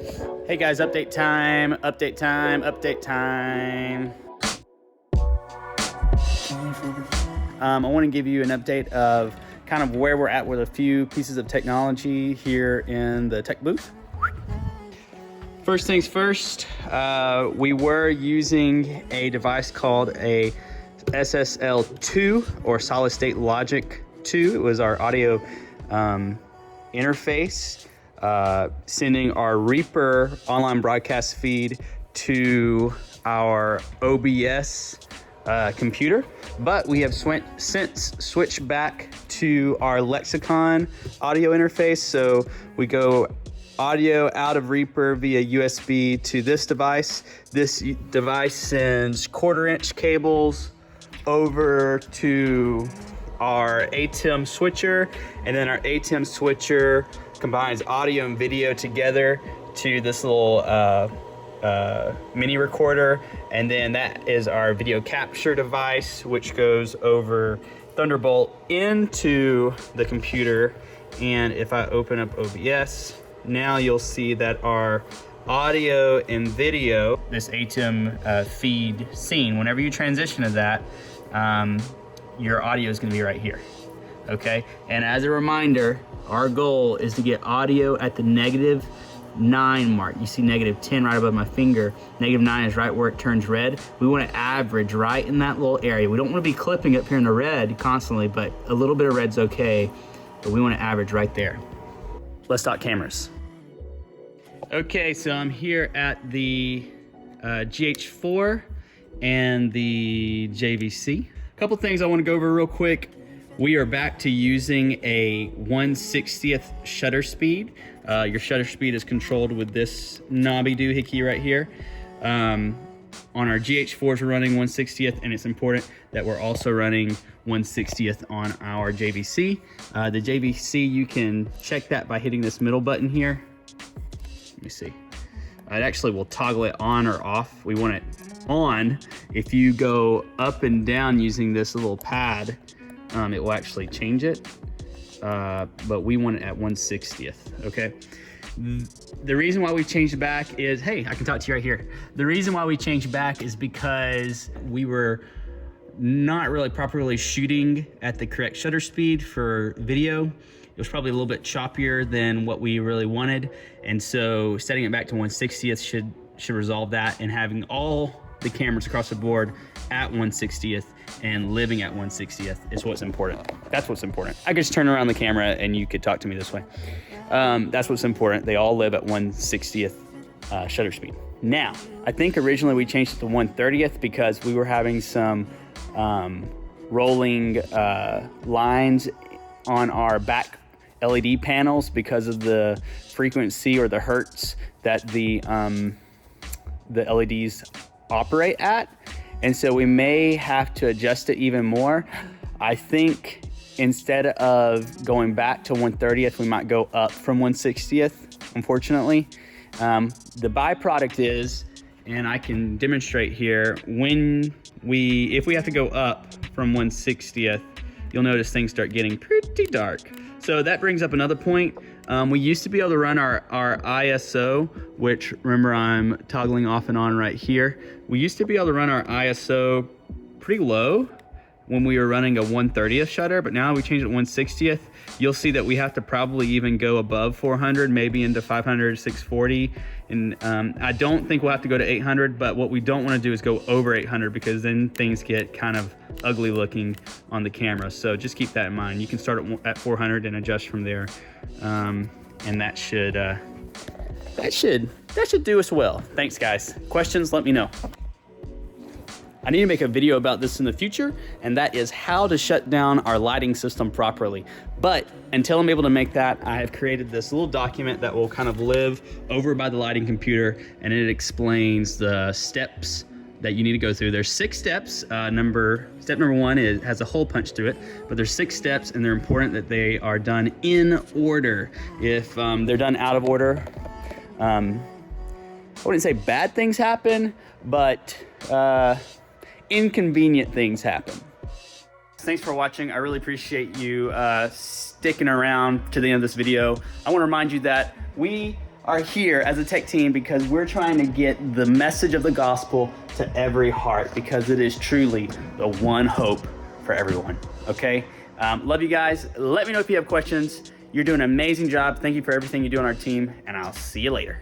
Hey guys, update time, update time, update time. I want to give you an update of kind of where we're at with a few pieces of technology here in the tech booth. First things first, we were using a device called a SSL2 or Solid State Logic 2. It was our audio interface, sending our Reaper online broadcast feed to our OBS computer, but we have since switched back to our Lexicon audio interface. So we go audio out of Reaper via USB to this device. This device sends 1/4-inch cables over to our ATEM switcher, and then our ATEM switcher combines audio and video together to this little mini recorder, and then that is our video capture device, which goes over Thunderbolt into the computer. And if I open up OBS, now you'll see that our audio and video, this ATEM feed scene, whenever you transition to that, your audio is going to be right here. Okay, and as a reminder, our goal is to get audio at the -9 mark. You see -10 right above my finger. -9 is right where it turns red. We want to average right in that little area. We don't want to be clipping up here in the red constantly, but a little bit of red's okay, but we want to average right there. Let's talk cameras. Okay, so I'm here at the GH4 and the JVC. A couple things I want to go over real quick. We are back to using a 1/60th shutter speed. Your shutter speed is controlled with this knobby doohickey right here. On our GH4s, we're running 1/60th, and it's important that we're also running 1/60th on our JVC. The JVC, you can check that by hitting this middle button here. Let me see. It actually will toggle it on or off. We want it on. If you go up and down using this little pad, it will actually change it, but we want it at 1/60th, okay? The reason why we changed back is, hey, I can talk to you right here. The reason why we changed back is because we were not really properly shooting at the correct shutter speed for video. It was probably a little bit choppier than what we really wanted, and so setting it back to 1/60th should resolve that, and having all the cameras across the board at 1/60th and living at 1/60th is what's important. That's what's important. I could just turn around the camera and you could talk to me this way. That's what's important. They all live at 1/60th shutter speed. Now, I think originally we changed it to 1/30th because we were having some rolling lines on our back LED panels because of the frequency or the hertz that the LEDs operate at, and so we may have to adjust it even more. I think instead of going back to 1/30th, we might go up from 1/60th, unfortunately. The byproduct is, and I can demonstrate here, if we have to go up from 1/60th, you'll notice things start getting pretty dark. So that brings up another point. We used to be able to run our ISO, which remember I'm toggling off and on right here. We used to be able to run our ISO pretty low when we were running a 1/30th shutter, but now we changed it to 1/60th. You'll see that we have to probably even go above 400, maybe into 500, 640. And I don't think we'll have to go to 800, but what we don't want to do is go over 800 because then things get kind of ugly looking on the camera. So just keep that in mind. You can start at 400 and adjust from there. And that should do us well. Thanks guys. Questions, let me know. I need to make a video about this in the future, and that is how to shut down our lighting system properly. But until I'm able to make that, I have created this little document that will kind of live over by the lighting computer, and it explains the steps that you need to go through. There's 6 steps. Step number 1 has a hole punch to it, but there's 6 steps, and they're important that they are done in order. If they're done out of order, I wouldn't say bad things happen, but inconvenient things happen. Thanks for watching. I really appreciate you sticking around to the end of this video. I want to remind you that we are here as a tech team because we're trying to get the message of the gospel to every heart, because it is truly the one hope for everyone, okay? Love you guys. Let me know if you have questions. You're doing an amazing job. Thank you for everything you do on our team, and I'll see you later.